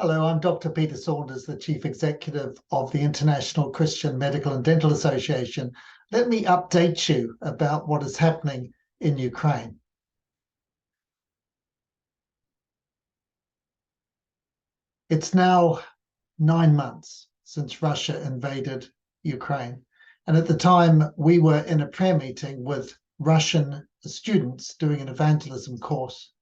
Hello, I'm Dr. Peter Saunders, the Chief Executive of the International Christian Medical and Dental Association. Let me update you about what is happening in Ukraine. It's now 9 months since Russia invaded Ukraine. And at the time, we were in a prayer meeting with Russian students doing an evangelism course.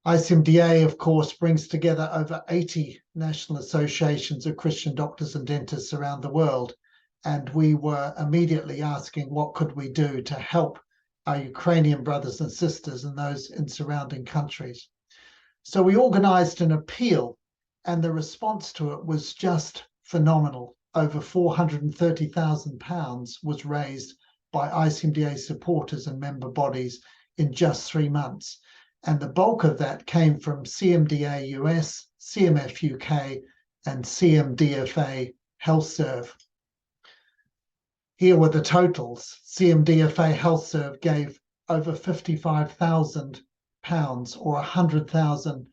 ICMDA, of course, brings together over 80 national associations of Christian doctors and dentists around the world. And we were immediately asking what could we do to help our Ukrainian brothers and sisters and those in surrounding countries. So we organized an appeal, and the response to it was just phenomenal. Over £430,000 was raised by ICMDA supporters and member bodies in just 3 months. And the bulk of that came from CMDA US, CMF UK, and CMDFA HealthServe. Here were the totals. CMDFA HealthServe gave over £55,000 or 100,000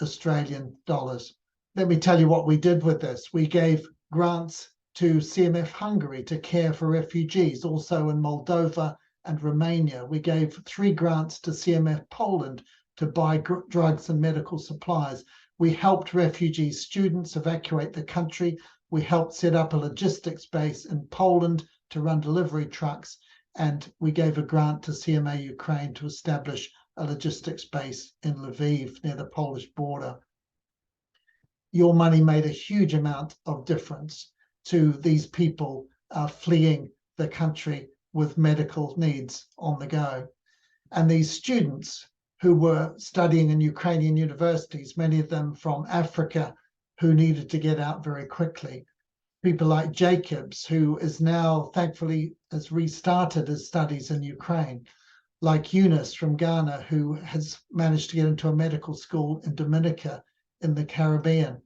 Australian dollars. Let me tell you what we did with this. We gave grants to CMF Hungary to care for refugees, also in Moldova and Romania. We gave 3 grants to CMF Poland to buy drugs and medical supplies. We helped refugee students evacuate the country. We helped set up a logistics base in Poland to run delivery trucks. And we gave a grant to CMA Ukraine to establish a logistics base in Lviv near the Polish border. Your money made a huge amount of difference to these people fleeing the country with medical needs on the go. And these students who were studying in Ukrainian universities, many of them from Africa, who needed to get out very quickly. People like Jacobs, who is now, thankfully, has restarted his studies in Ukraine. Like Eunice from Ghana, who has managed to get into a medical school in Dominica in the Caribbean.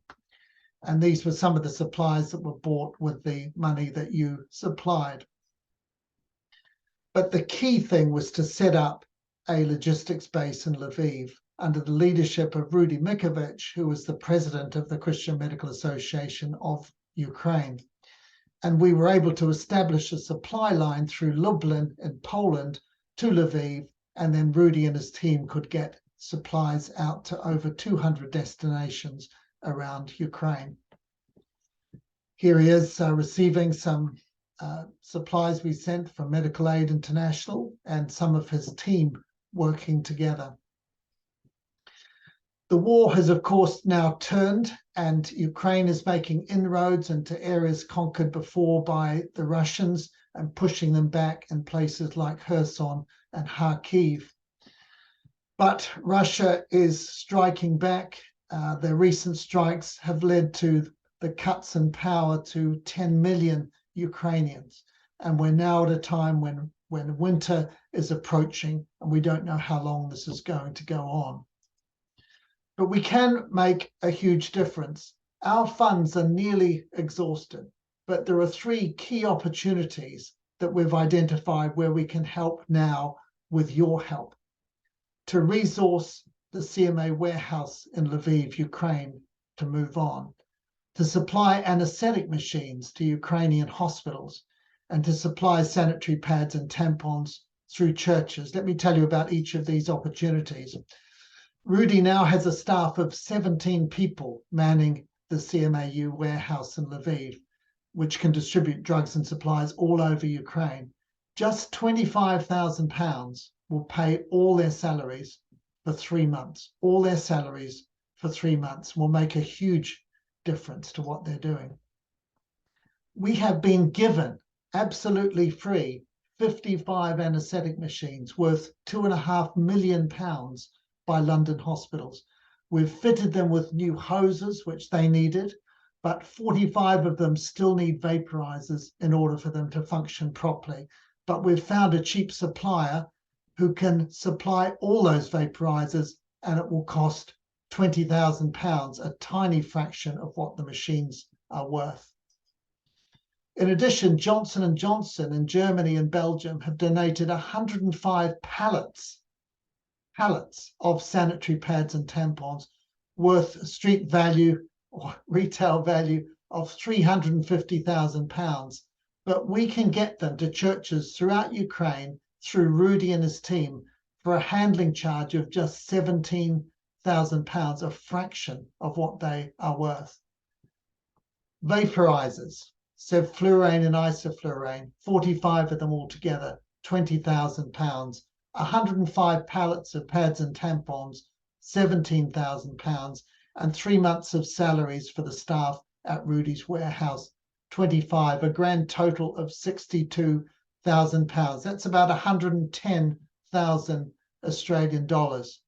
And these were some of the supplies that were bought with the money that you supplied. But the key thing was to set up a logistics base in Lviv under the leadership of Rudy Mikovich, who was the president of the Christian Medical Association of Ukraine. And we were able to establish a supply line through Lublin in Poland to Lviv, and then Rudy and his team could get supplies out to over 200 destinations around Ukraine. Here he is receiving some supplies we sent from Medical Aid International and some of his team working together. The war has, of course, now turned, and Ukraine is making inroads into areas conquered before by the Russians and pushing them back in places like Kherson and Kharkiv. But Russia is striking back. Their recent strikes have led to the cuts in power to 10 million Ukrainians. And we're now at a time when winter is approaching, and we don't know how long this is going to go on. But we can make a huge difference. Our funds are nearly exhausted, but there are 3 key opportunities that we've identified where we can help now with your help. To resource the CMA warehouse in Lviv, Ukraine, to move on. To supply anesthetic machines to Ukrainian hospitals, and to supply sanitary pads and tampons through churches. Let me tell you about each of these opportunities. Rudy now has a staff of 17 people manning the CMAU warehouse in Lviv, which can distribute drugs and supplies all over Ukraine. Just £25,000 will pay all their salaries for 3 months. All their salaries for 3 months will make a huge difference to what they're doing. We have been given absolutely free 55 anaesthetic machines worth £2.5 million by London hospitals. We've fitted them with new hoses, which they needed, but 45 of them still need vaporizers in order for them to function properly. But we've found a cheap supplier who can supply all those vaporizers, and it will cost £20,000, a tiny fraction of what the machines are worth. In addition, Johnson & Johnson in Germany and Belgium have donated 105 pallets of sanitary pads and tampons, worth street value or retail value of £350,000, but we can get them to churches throughout Ukraine through Rudy and his team for a handling charge of just £17,000, a fraction of what they are worth. Vaporizers, sevflurane and isoflurane, 45 of them altogether, £20,000. 105 pallets of pads and tampons, £17,000, and 3 months of salaries for the staff at Rudy's warehouse, 25, a grand total of £62,000. That's about 110,000 Australian dollars.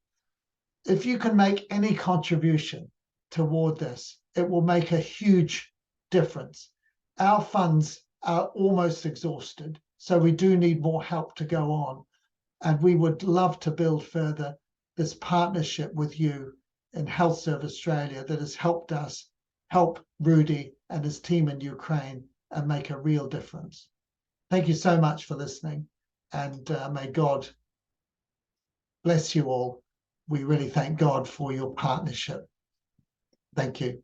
If you can make any contribution toward this, it will make a huge difference. Our funds are almost exhausted, so we do need more help to go on. And we would love to build further this partnership with you in HealthServe Australia that has helped us help Rudy and his team in Ukraine and make a real difference. Thank you so much for listening, and may God bless you all. We really thank God for your partnership. Thank you.